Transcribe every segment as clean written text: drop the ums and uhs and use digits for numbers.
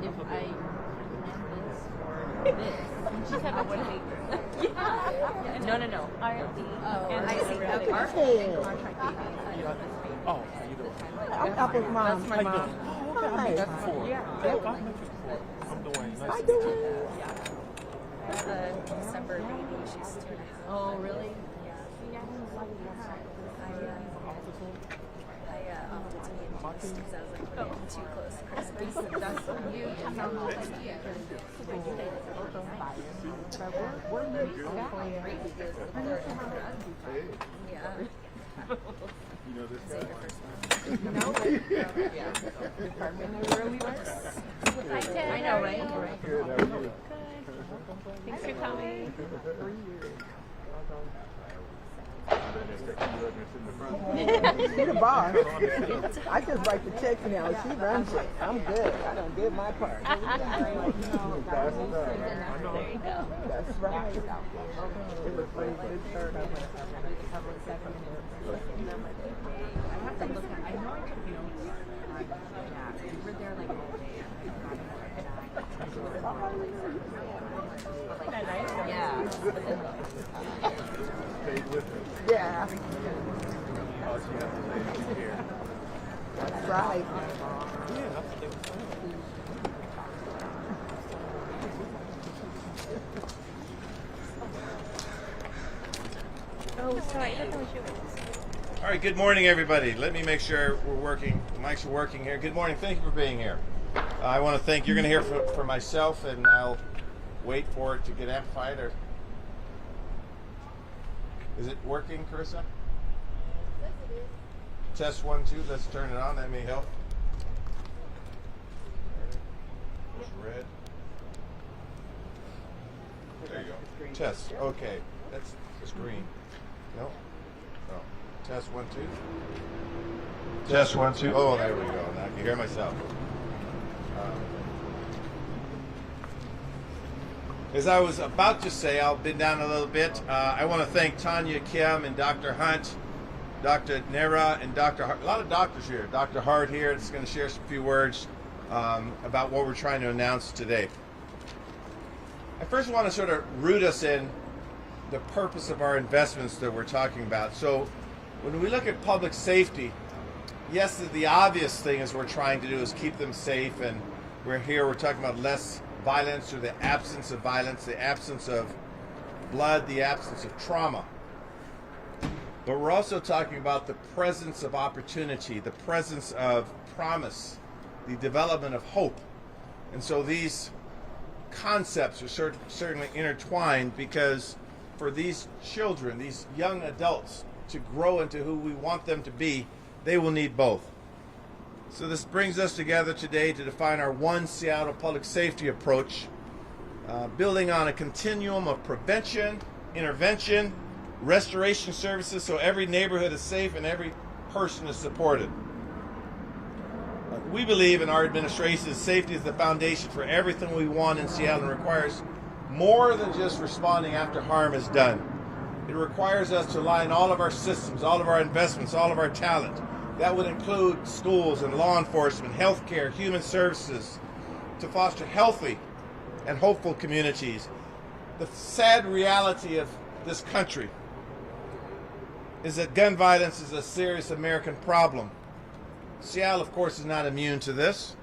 if I recommend this or this. She said, what do yeah. No. RFD. And I see that contract baby. Oh, how you doing? I'm Apple's mom. That's my mom. Oh, okay. I met that before. Yeah. I've met you before. I'm Dwayne. Nice How to you meet doing? you. I have a December baby. She's 2.5. Oh, really? I opted to be induced because I was like, we're getting too close to Christmas. That's you. Yeah. You know this guy? I know, right? Good, how are you? Thanks for coming. She the boss. I just write the checks now. She runs it. I'm good. I don't did my part. There you go. That's right. I have to look at, I know I took notes. Yeah, we were there like all day. Yeah. Stayed with her. Yeah, Oh, she has to say she's here. that's right. Yeah, that's what they were saying. Oh, sorry. I don't know what you were. All right, good morning, everybody. Let me make sure we're working. Mics are working here. Good morning. Thank you for being here. I want to thank. You're going to hear from myself, and I'll wait for it to get amplified. Or is it working, Carissa? Test 1, 2. Let's turn it on. That may help. It's red. There you go. Test. Okay. That's it's green. No. Oh. Test 1, 2. Test 1, 2. Oh, there we go. Now I can hear myself. As I was about to say, I'll bend down a little bit. I want to thank Tanya Kim and Dr. Hunt, Dr. Nera, and Dr. Hart. A lot of doctors here. Dr. Hart here is going to share some few words about what we're trying to announce today. I first want to sort of root us in the purpose of our investments that we're talking about. So when we look at public safety, yes, the obvious thing is we're trying to do is keep them safe, and we're talking about less violence, or the absence of violence, the absence of blood, the absence of trauma. But we're also talking about the presence of opportunity, the presence of promise, the development of hope. And so these concepts are certainly intertwined, because for these children, these young adults, to grow into who we want them to be, they will need both. So this brings us together today to define our One Seattle Public Safety approach, building on a continuum of prevention, intervention, restoration services, so every neighborhood is safe and every person is supported. We believe in our administration, safety is the foundation for everything we want in Seattle, and requires more than just responding after harm is done. It requires us to align all of our systems, all of our investments, all of our talent. That would include schools and law enforcement, healthcare, human services, to foster healthy and hopeful communities. The sad reality of this country is that gun violence is a serious American problem. Seattle, of course, is not immune to this.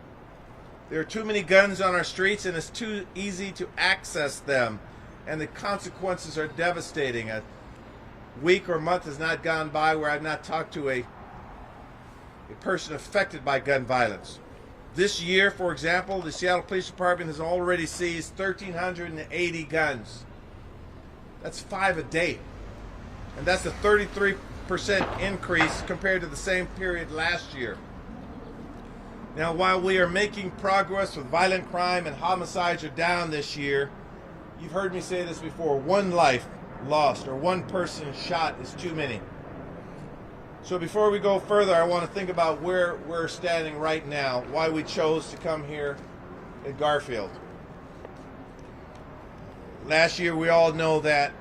There are too many guns on our streets, and it's too easy to access them, and the consequences are devastating. A week or month has not gone by where I've not talked to a person affected by gun violence. This year, for example, the Seattle Police Department has already seized 1,380 guns. That's 5 a day. And that's a 33% increase compared to the same period last year. Now, while we are making progress with violent crime and homicides are down this year, you've heard me say this before, one life lost or one person shot is too many. So before we go further, I want to think about where we're standing right now, why we chose to come here at Garfield. Last year, we all know that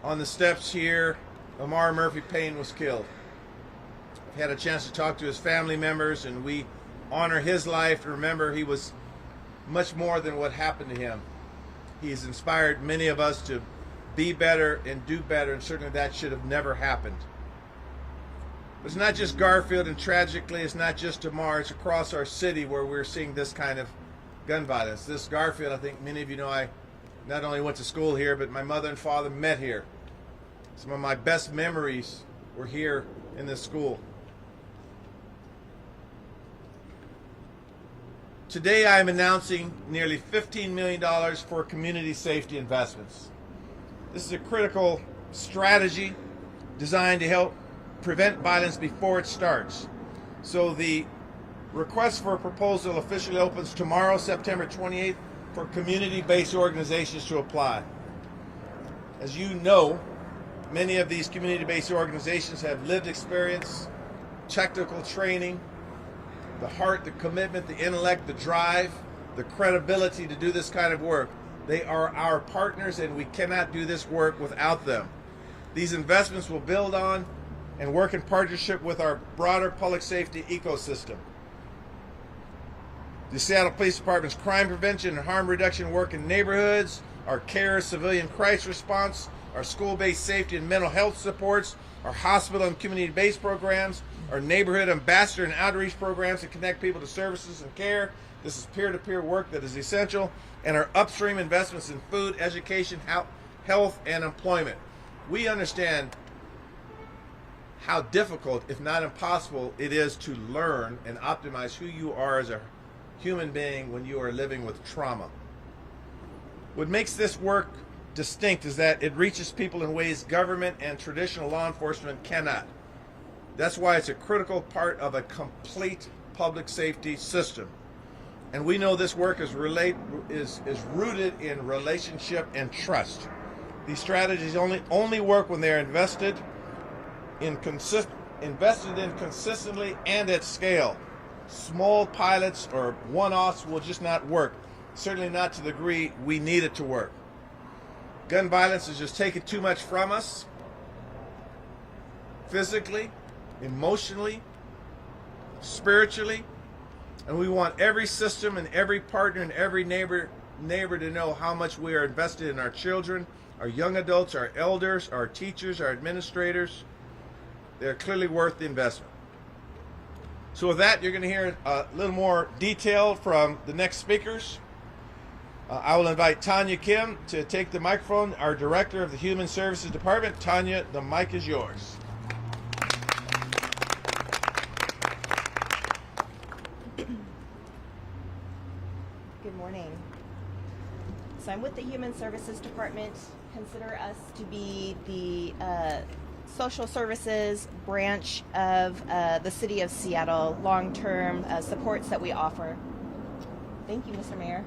on the steps here, Amar Murphy Payne was killed. I had a chance to talk to his family members, and we honor his life, and remember he was much more than what happened to him. He's inspired many of us to be better and do better, and certainly that should have never happened. But it's not just Garfield, and tragically it's not just Tamar, it's across our city where we're seeing this kind of gun violence. This Garfield, I think many of you know, I not only went to school here, but my mother and father met here. Some of my best memories were here in this school. Today I am announcing nearly $15 million for community safety investments. This is a critical strategy designed to help prevent violence before it starts. So the request for a proposal officially opens tomorrow, September 28th, for community-based organizations to apply. As you know, many of these community-based organizations have lived experience, technical training, the heart, the commitment, the intellect, the drive, the credibility to do this kind of work. They are our partners, and we cannot do this work without them. These investments will build on and work in partnership with our broader public safety ecosystem. The Seattle Police Department's crime prevention and harm reduction work in neighborhoods, our CARE civilian crisis response, our school-based safety and mental health supports, our hospital and community-based programs, our neighborhood ambassador and outreach programs to connect people to services and care. This is peer-to-peer work that is essential, and our upstream investments in food, education, health, and employment. We understand how difficult, if not impossible, it is to learn and optimize who you are as a human being when you are living with trauma. What makes this work distinct is that it reaches people in ways government and traditional law enforcement cannot. That's why it's a critical part of a complete public safety system. And we know this work is rooted in relationship and trust. These strategies only work when they're invested in consistently and at scale. Small pilots or one-offs will just not work. Certainly not to the degree we need it to work. Gun violence is just taking too much from us, physically, emotionally, spiritually, and we want every system and every partner and every neighbor to know how much we are invested in our children, our young adults, our elders, our teachers, our administrators. They're clearly worth the investment. So with that, you're going to hear a little more detail from the next speakers. I will invite Tanya Kim to take the microphone, our Director of the Human Services Department. Tanya, the mic is yours. Good morning. So I'm with the Human Services Department. Consider us to be the social services branch of the City of Seattle, long-term supports that we offer. Thank you, Mr. Mayor.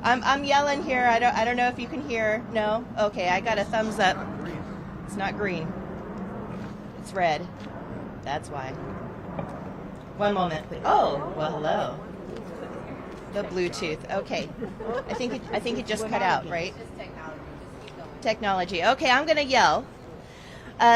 I'm yelling here. I don't know if you can hear. No? Okay, I got a thumbs up. It's not green. It's red. That's why. One moment, please. Oh, well, hello. The Bluetooth. Okay. I think it just cut out, right? Just technology. Just keep going. Technology. Okay, I'm going to yell.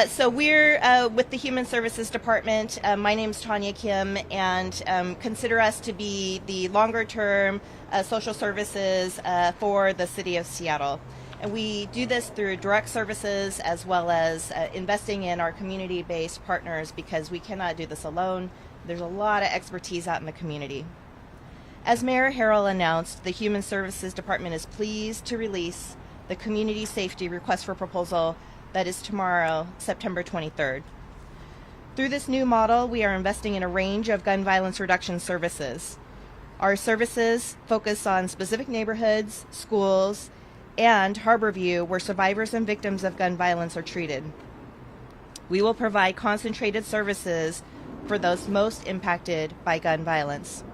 So we're with the Human Services Department. My name's Tanya Kim, and consider us to be the longer-term social services for the City of Seattle. And we do this through direct services as well as investing in our community-based partners, because we cannot do this alone. There's a lot of expertise out in the community. As Mayor Harrell announced, the Human Services Department is pleased to release the Community Safety Request for Proposal that is tomorrow, September 23rd. Through this new model, we are investing in a range of gun violence reduction services. Our services focus on specific neighborhoods, schools, and Harborview, where survivors and victims of gun violence are treated. We will provide concentrated services for those most impacted by gun violence.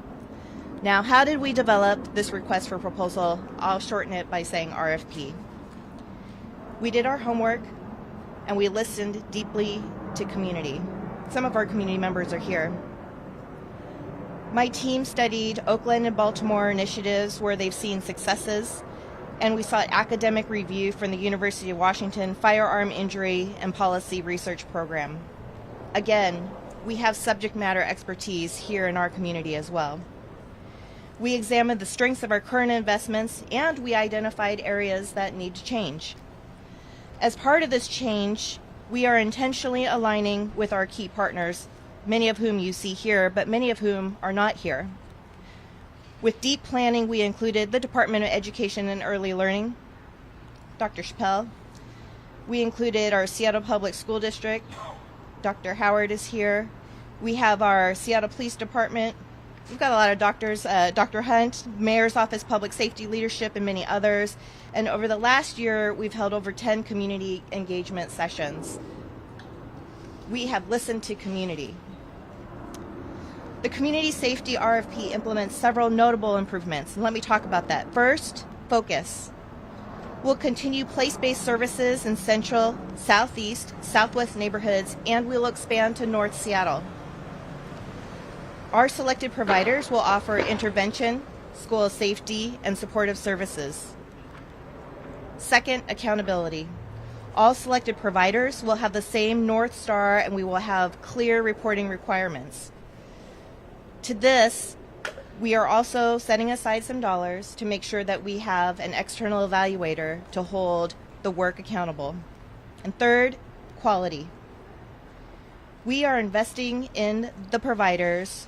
Now, how did we develop this request for proposal? I'll shorten it by saying RFP. We did our homework, and we listened deeply to community. Some of our community members are here. My team studied Oakland and Baltimore initiatives where they've seen successes, and we sought academic review from the University of Washington Firearm Injury and Policy Research Program. Again, we have subject matter expertise here in our community as well. We examined the strengths of our current investments, and we identified areas that need to change. As part of this change, we are intentionally aligning with our key partners, many of whom you see here, but many of whom are not here. With deep planning, we included the Department of Education and Early Learning, Dr. Chappelle. We included our Seattle Public School District. Dr. Howard is here. We have our Seattle Police Department. We've got a lot of doctors, Dr. Hunt, Mayor's Office, Public Safety Leadership, and many others. And over the last year, we've held over 10 community engagement sessions. We have listened to community. The Community Safety RFP implements several notable improvements, and let me talk about that. First, focus. We'll continue place-based services in Central, Southeast, Southwest neighborhoods, and we'll expand to North Seattle. Our selected providers will offer intervention, school safety, and supportive services. Second, accountability. All selected providers will have the same North Star, and we will have clear reporting requirements. To this, we are also setting aside some dollars to make sure that we have an external evaluator to hold the work accountable. And third, quality. We are investing in the providers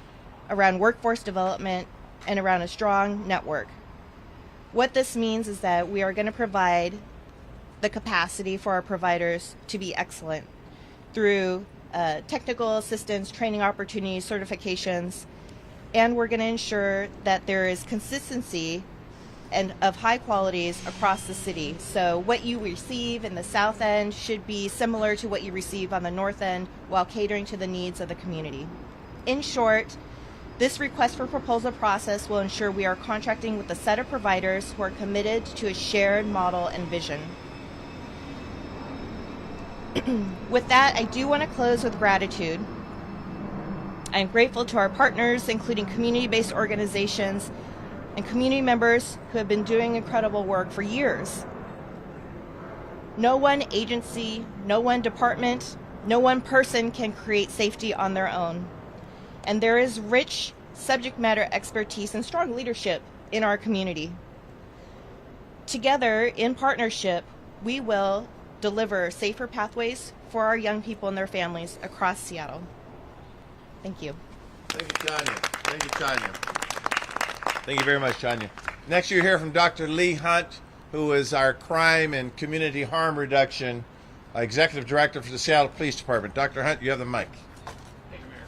around workforce development and around a strong network. What this means is that we are going to provide the capacity for our providers to be excellent through technical assistance, training opportunities, certifications, and we're going to ensure that there is consistency and of high qualities across the city. So what you receive in the south end should be similar to what you receive on the north end while catering to the needs of the community. In short, this request for proposal process will ensure we are contracting with a set of providers who are committed to a shared model and vision. With that, I do want to close with gratitude. I'm grateful to our partners, including community-based organizations and community members who have been doing incredible work for years. No one agency, no one department, no one person can create safety on their own. And there is rich subject matter expertise and strong leadership in our community. Together, in partnership, we will deliver safer pathways for our young people and their families across Seattle. Thank you. Thank you, Tanya. Thank you, Tanya. Thank you very much, Tanya. Next, you'll hear from Dr. Lee Hunt, who is our Crime and Community Harm Reduction Executive Director for the Seattle Police Department. Dr. Hunt, you have the mic. Thank you, Mayor.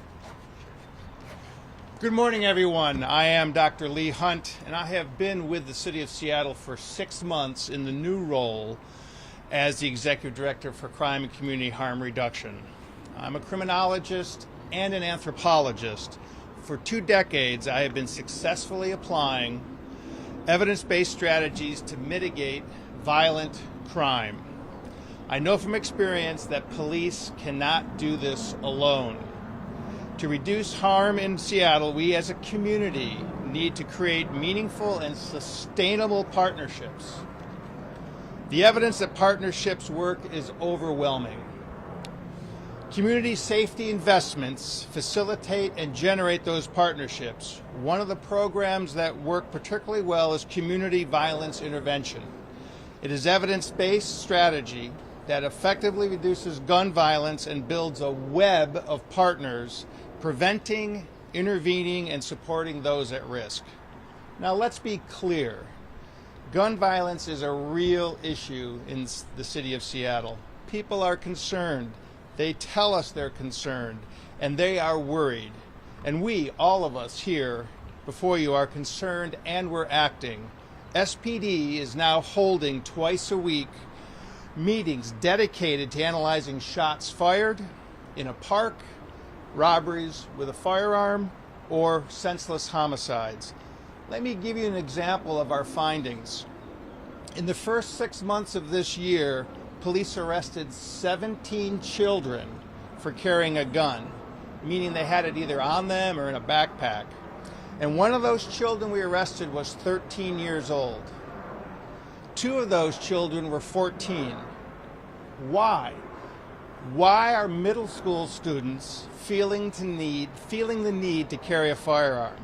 Good morning, everyone. I am Dr. Lee Hunt, and I have been with the City of Seattle for 6 months in the new role as the Executive Director for Crime and Community Harm Reduction. I'm a criminologist and an anthropologist. For 2 decades, I have been successfully applying evidence-based strategies to mitigate violent crime. I know from experience that police cannot do this alone. To reduce harm in Seattle, we as a community need to create meaningful and sustainable partnerships. The evidence that partnerships work is overwhelming. Community safety investments facilitate and generate those partnerships. One of the programs that work particularly well is community violence intervention. It is evidence-based strategy that effectively reduces gun violence and builds a web of partners preventing, intervening, and supporting those at risk. Now let's be clear. Gun violence is a real issue in the city of Seattle. People are concerned. They tell us they're concerned, and they are worried. And we, all of us here before you, are concerned and we're acting. SPD is now holding twice a week meetings dedicated to analyzing shots fired in a park, robberies with a firearm, or senseless homicides. Let me give you an example of our findings. In the first 6 months of this year, police arrested 17 children for carrying a gun, meaning they had it either on them or in a backpack. And one of those children we arrested was 13 years old. 2 of those children were 14. Why? Why are middle school students feeling the need to carry a firearm?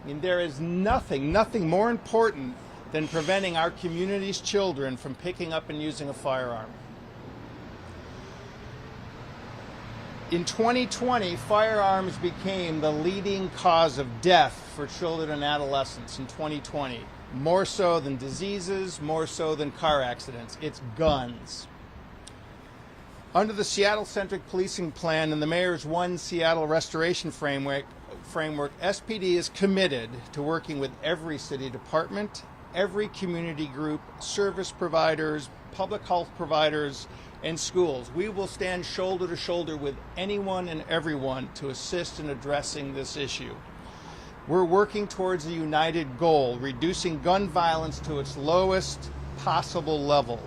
I mean, there is nothing more important than preventing our community's children from picking up and using a firearm. In 2020, firearms became the leading cause of death for children and adolescents in 2020. More so than diseases, more so than car accidents. It's guns. Under the Seattle-centric policing plan and the Mayor's One Seattle Restoration Framework, SPD is committed to working with every city department, every community group, service providers, public health providers, and schools. We will stand shoulder to shoulder with anyone and everyone to assist in addressing this issue. We're working towards a united goal, reducing gun violence to its lowest possible level,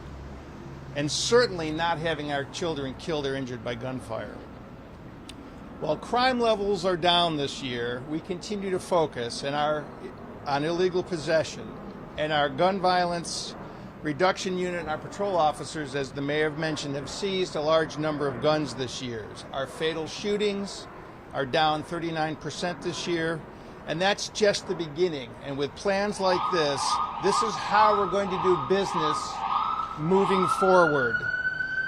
and certainly not having our children killed or injured by gunfire. While crime levels are down this year, we continue to focus on illegal possession, and our gun violence reduction unit and our patrol officers, as the mayor mentioned, have seized a large number of guns this year. Our fatal shootings are down 39% this year, and that's just the beginning. And with plans like this is how we're going to do business moving forward.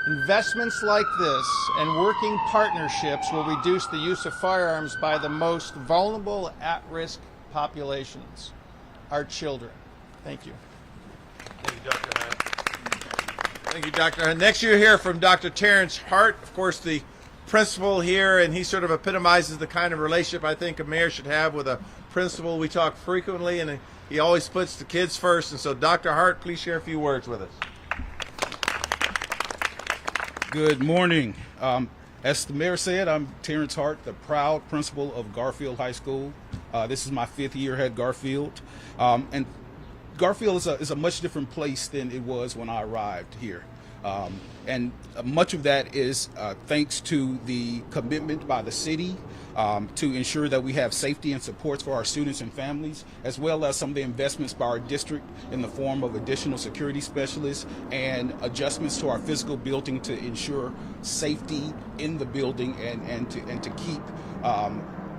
Investments like this and working partnerships will reduce the use of firearms by the most vulnerable at-risk populations, our children. Thank you. Thank you, Dr. Hunt. Thank you, Dr. Hunt. Next, you'll hear from Dr. Terrence Hart, of course, the principal here, and he sort of epitomizes the kind of relationship I think a mayor should have with a principal. We talk frequently, and he always puts the kids first. And so, Dr. Hart, please share a few words with us. Good morning. As the mayor said, I'm Terrence Hart, the proud principal of Garfield High School. This is my 5th year at Garfield. And Garfield is a much different place than it was when I arrived here. And much of that is thanks to the commitment by the city to ensure that we have safety and supports for our students and families, as well as some of the investments by our district in the form of additional security specialists and adjustments to our physical building to ensure safety in the building and to keep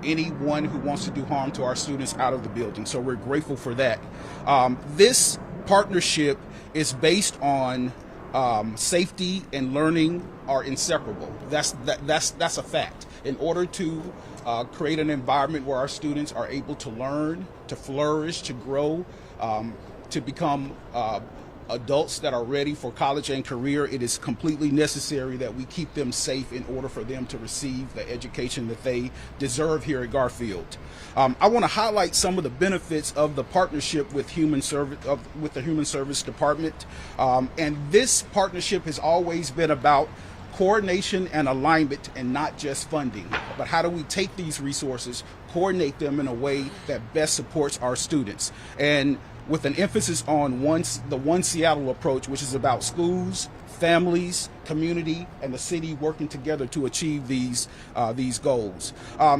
anyone who wants to do harm to our students out of the building. So we're grateful for that. This partnership is based on safety and learning are inseparable. That's a fact. In order to create an environment where our students are able to learn, to flourish, to grow, to become adults that are ready for college and career, it is completely necessary that we keep them safe in order for them to receive the education that they deserve here at Garfield. I want to highlight some of the benefits of the partnership with the Human Service Department. And this partnership has always been about coordination and alignment and not just funding. But how do we take these resources, coordinate them in a way that best supports our students? And with an emphasis on the One Seattle approach, which is about schools, families, community, and the city working together to achieve these goals.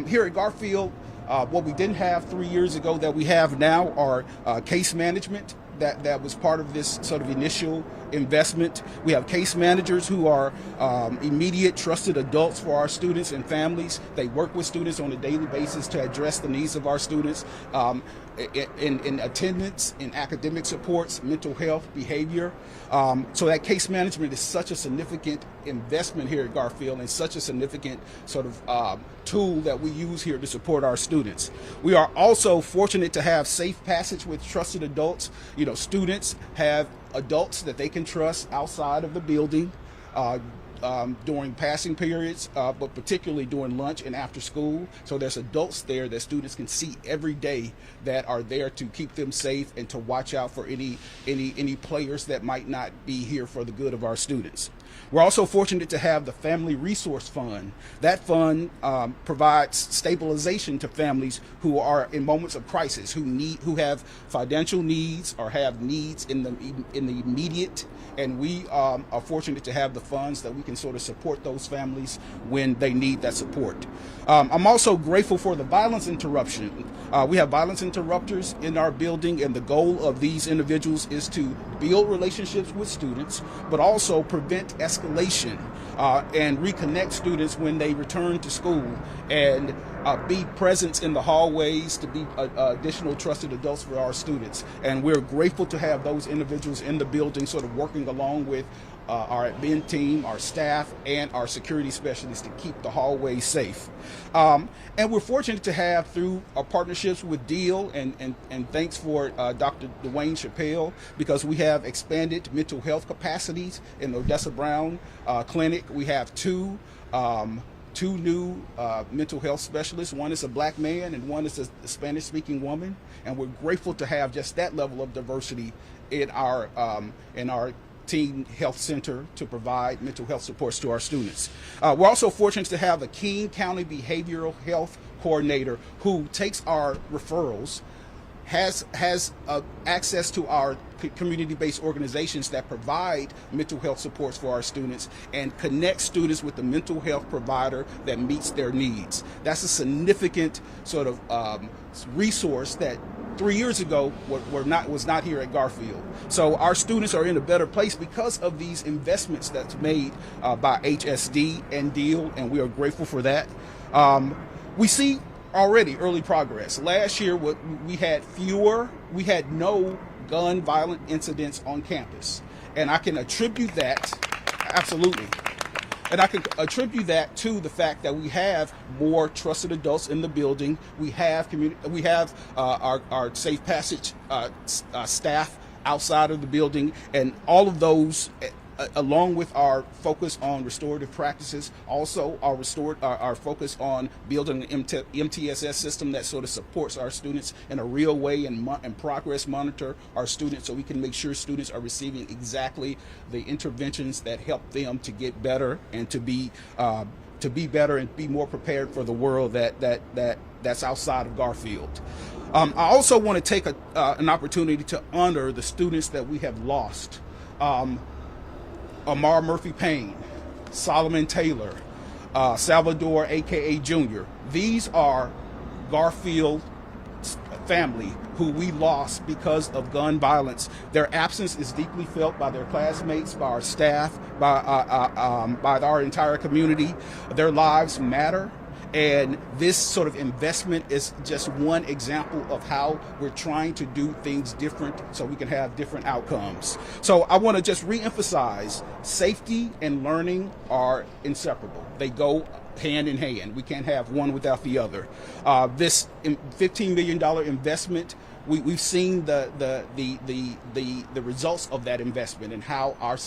Here at Garfield, what we didn't have 3 years ago that we have now are case management. That was part of this sort of initial investment. We have case managers who are immediate trusted adults for our students and families. They work with students on a daily basis to address the needs of our students in attendance, in academic supports, mental health, behavior. So that case management is such a significant investment here at Garfield and such a significant sort of tool that we use here to support our students. We are also fortunate to have safe passage with trusted adults. You know, students have adults that they can trust outside of the building during passing periods, but particularly during lunch and after school. So there's adults there that students can see every day that are there to keep them safe and to watch out for any players that might not be here for the good of our students. We're also fortunate to have the Family Resource Fund. That fund provides stabilization to families who are in moments of crisis, who have financial needs or have needs in the immediate. And we are fortunate to have the funds that we can sort of support those families when they need that support. I'm also grateful for the violence interruption. We have violence interrupters in our building, and the goal of these individuals is to build relationships with students, but also prevent de-escalation and reconnect students when they return to school, and be present in the hallways to be additional trusted adults for our students. And we're grateful to have those individuals in the building sort of working along with our admin team, our staff, and our security specialists to keep the hallways safe. And we're fortunate to have, through our partnerships with Deal, and thanks for Dr. Dwayne Chappelle, because we have expanded mental health capacities in the Odessa Brown Clinic. We have two new mental health specialists. One is a black man and one is a Spanish-speaking woman. And we're grateful to have just that level of diversity in our Teen Health Center to provide mental health supports to our students. We're also fortunate to have a King County Behavioral Health Coordinator who takes our referrals, has access to our community-based organizations that provide mental health supports for our students, and connect students with the mental health provider that meets their needs. That's a significant sort of resource that 3 years ago was not here at Garfield. So our students are in a better place because of these investments that's made by HSD and Deal, and we are grateful for that. We see already early progress. Last year we had no gun violent incidents on campus, and I can attribute that, absolutely. And I can attribute that to the fact that we have more trusted adults in the building. We have our safe passage staff outside of the building, and all of those, along with our focus on restorative practices, also our focus on building an MTSS system that sort of supports our students in a real way, and progress monitor our students so we can make sure students are receiving exactly the interventions that help them to get better and to be better and be more prepared for the world that's outside of Garfield. I also want to take an opportunity to honor the students that we have lost. Amar Murphy Payne, Solomon Taylor, Salvador aka Jr. These are Garfield family who we lost because of gun violence. Their absence is deeply felt by their classmates, by our staff, by our entire community. Their lives matter. And this sort of investment is just one example of how we're trying to do things different so we can have different outcomes. So I want to just reemphasize, safety and learning are inseparable. They go hand in hand. We can't have one without the other. This $15 million investment, we've seen the results of that investment, and how our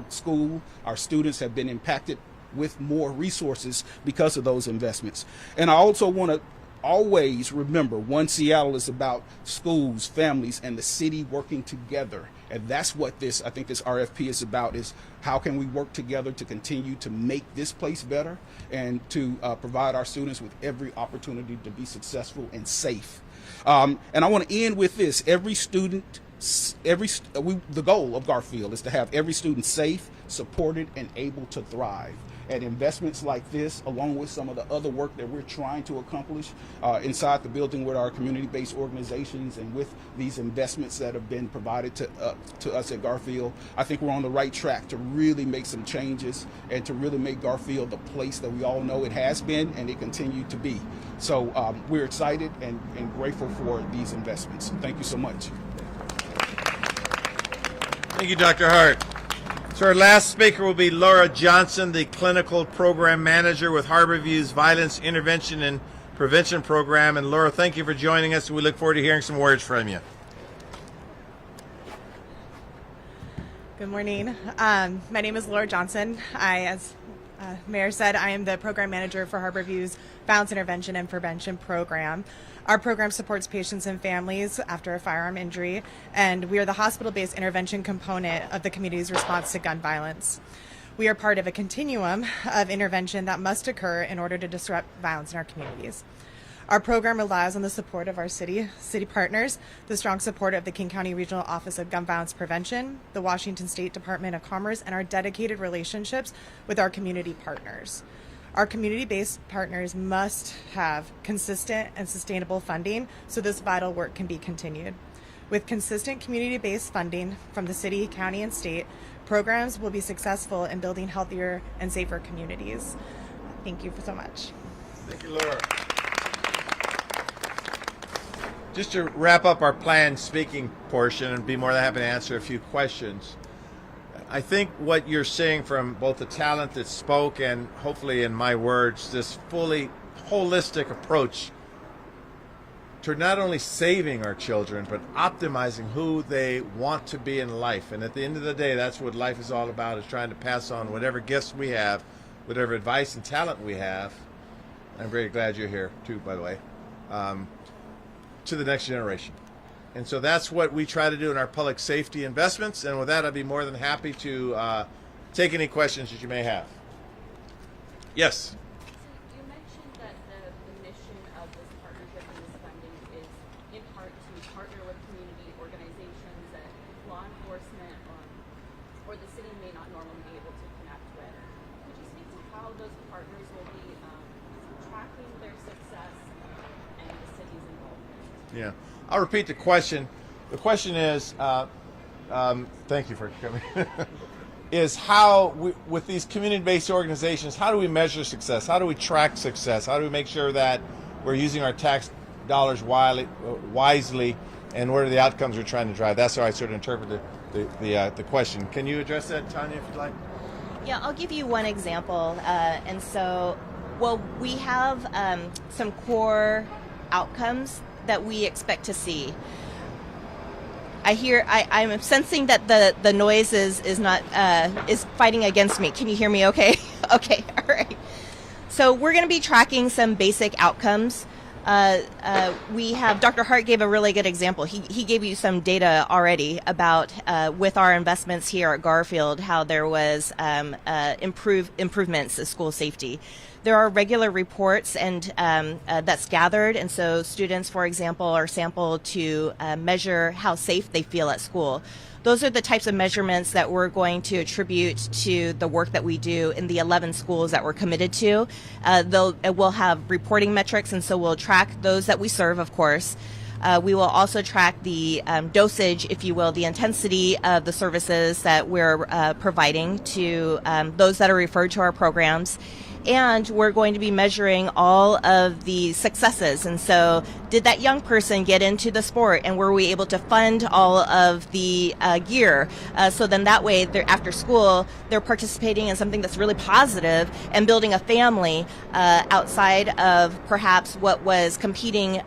school, our students have been impacted with more resources because of those investments. And I also want to always remember, One Seattle is about schools, families, and the city working together. And that's what I think this RFP is about, is how can we work together to continue to make this place better, and to provide our students with every opportunity to be successful and safe. And I want to end with this. The goal of Garfield is to have every student safe, supported, and able to thrive. And investments like this, along with some of the other work that we're trying to accomplish inside the building with our community-based organizations, and with these investments that have been provided to us at Garfield, I think we're on the right track to really make some changes, and to really make Garfield the place that we all know it has been and it continue to be. So we're excited and grateful for these investments. Thank you so much. Thank you, Dr. Hart. So our last speaker will be Laura Johnson, the Clinical Program Manager with Harborview's Violence Intervention and Prevention Program. And Laura, thank you for joining us, and we look forward to hearing some words from you. Good morning. My name is Laura Johnson. As Mayor said, I am the Program Manager for Harborview's Violence Intervention and Prevention Program. Our program supports patients and families after a firearm injury, and we are the hospital-based intervention component of the community's response to gun violence. We are part of a continuum of intervention that must occur in order to disrupt violence in our communities. Our program relies on the support of our city partners, the strong support of the King County Regional Office of Gun Violence Prevention, the Washington State Department of Commerce, and our dedicated relationships with our community partners. Our community-based partners must have consistent and sustainable funding so this vital work can be continued. With consistent community-based funding from the city, county, and state, programs will be successful in building healthier and safer communities. Thank you so much. Thank you, Laura. Just to wrap up our planned speaking portion and be more than happy to answer a few questions, I think what you're seeing from both the talent that spoke and hopefully in my words, this fully holistic approach to not only saving our children, but optimizing who they want to be in life. And at the end of the day, that's what life is all about, is trying to pass on whatever gifts we have, whatever advice and talent we have. I'm very glad you're here too, by the way, to the next generation. And so that's what we try to do in our public safety investments. And with that, I'd be more than happy to take any questions that you may have. Yes? You mentioned that the mission of this partnership and this funding is in part to partner with community organizations that law enforcement or the city may not normally be able to connect with. Could you speak to how those partners will be tracking their success and the city's involvement? Yeah. I'll repeat the question. The question is, thank you for coming, is how, with these community-based organizations, how do we measure success? How do we track success? How do we make sure that we're using our tax dollars wisely, and what are the outcomes we're trying to drive? That's how I sort of interpret the question. Can you address that, Tanya, if you'd like? Yeah, I'll give you one example. And so, well, we have some core outcomes that we expect to see. I'm sensing that the noise is not is fighting against me. Can you hear me okay? Okay, all right. So we're going to be tracking some basic outcomes. We have, Dr. Hart gave a really good example. He gave you some data already about with our investments here at Garfield, how there was improvements in school safety. There are regular reports and that's gathered, and so students, for example, are sampled to measure how safe they feel at school. Those are the types of measurements that we're going to attribute to the work that we do in the 11 schools that we're committed to. We'll have reporting metrics, and so we'll track those that we serve, of course. We will also track the dosage, if you will, the intensity of the services that we're providing to those that are referred to our programs. And we're going to be measuring all of the successes. And so did that young person get into the sport, and were we able to fund all of the gear? So then that way, after school, they're participating in something that's really positive and building a family outside of perhaps what was competing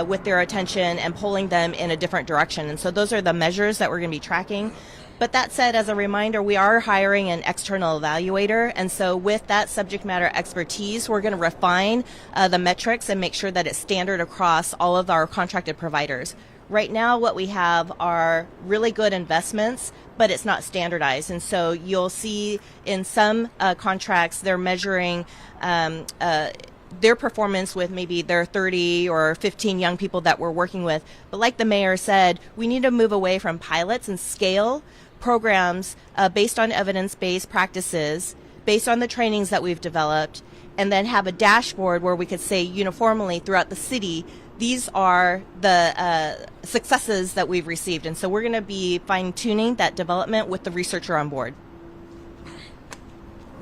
with their attention and pulling them in a different direction. And so those are the measures that we're going to be tracking. But that said, as a reminder, we are hiring an external evaluator. And so with that subject matter expertise, we're going to refine the metrics and make sure that it's standard across all of our contracted providers. Right now, what we have are really good investments, but it's not standardized. And so you'll see in some contracts, they're measuring their performance with maybe their 30 or 15 young people that we're working with. But like the mayor said, we need to move away from pilots and scale programs based on evidence-based practices, based on the trainings that we've developed, and then have a dashboard where we could say uniformly throughout the city, these are the successes that we've received. And so we're going to be fine-tuning that development with the researcher on board.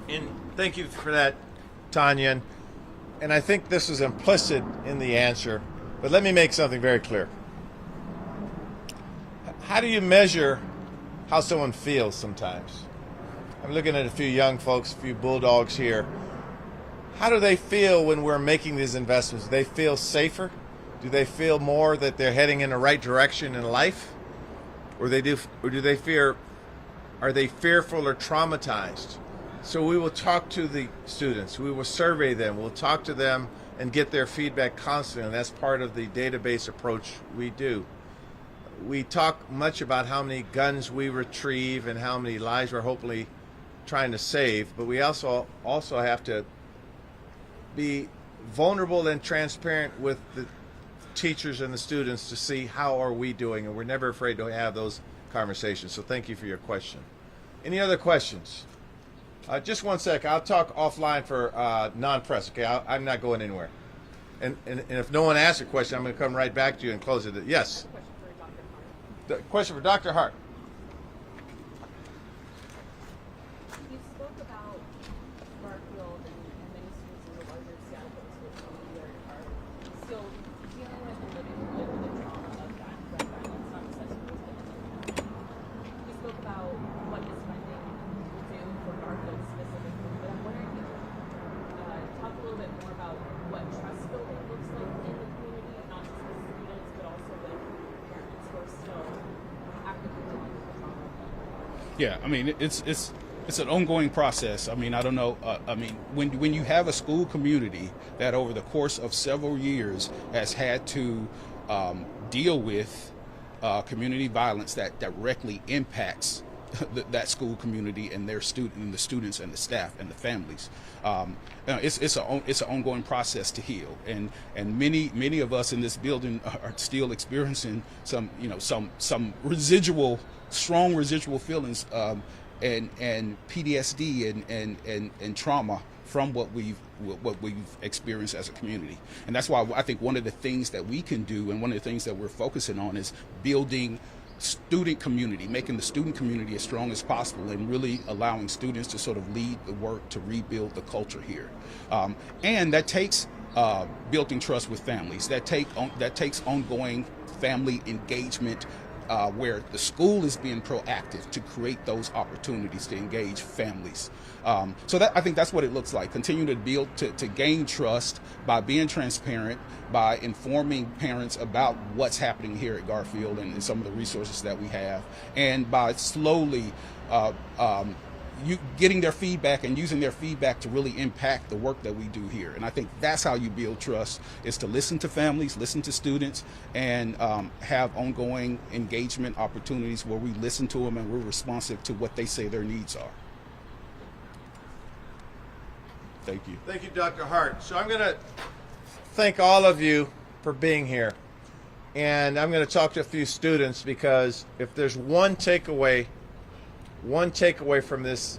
And thank you for that, Tanya. And I think this is implicit in the answer, but let me make something very clear. How do you measure how someone feels sometimes? I'm looking at a few young folks, a few bulldogs here. How do they feel when we're making these investments? Do they feel safer? Do they feel more that they're heading in the right direction in life? Or do they fear, are they fearful or traumatized? So we will talk to the students, we will survey them, we'll talk to them and get their feedback constantly, and that's part of the database approach we do. We talk much about how many guns we retrieve and how many lives we're hopefully trying to save, but we also have to be vulnerable and transparent with the teachers and the students to see how are we doing, and we're never afraid to have those conversations. So thank you for your question. Any other questions? Just one sec. I'll talk offline for non-press. Okay, I'm not going anywhere. And if no one asks a question, I'm going to come right back to you and close it. Yes. Question for Dr. Hart. You spoke about Garfield and many students in the larger Seattle Public School community are still dealing with and living with the trauma of that violence, not just as schools, but in the community. You spoke about what this funding will do for Garfield specifically, but I'm wondering if you could talk a little bit more about what trust building looks like in the community, not just with students, but also with parents who are still actively dealing with the trauma. Yeah, I mean, it's an ongoing process. I mean, I don't know. I mean, when you have a school community that over the course of several years has had to deal with community violence that directly impacts that school community and the students and the staff and the families, it's an ongoing process to heal. And many of us in this building are still experiencing some strong residual feelings and PTSD and trauma from what we've experienced as a community. And that's why I think one of the things that we can do and one of the things that we're focusing on is building student community, making the student community as strong as possible and really allowing students to sort of lead the work to rebuild the culture here. And that takes building trust with families. That takes ongoing family engagement, where the school is being proactive to create those opportunities to engage families. So I think that's what it looks like. Continue to build, to gain trust by being transparent, by informing parents about what's happening here at Garfield and some of the resources that we have, and by slowly getting their feedback and using their feedback to really impact the work that we do here. And I think that's how you build trust, is to listen to families, listen to students, and have ongoing engagement opportunities where we listen to them and we're responsive to what they say their needs are. Thank you. Thank you, Dr. Hart. So I'm going to thank all of you for being here. And I'm going to talk to a few students, because if there's one takeaway from this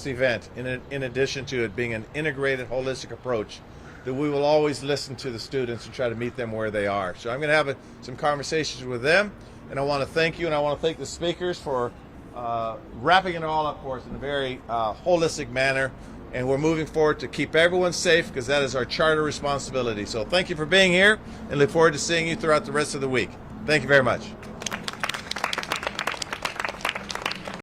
event, in addition to it being an integrated, holistic approach, that we will always listen to the students and try to meet them where they are. So I'm going to have some conversations with them, and I want to thank you, and I want to thank the speakers for wrapping it all up for us in a very holistic manner. And we're moving forward to keep everyone safe, because that is our charter responsibility. So thank you for being here, and look forward to seeing you throughout the rest of the week. Thank you very much.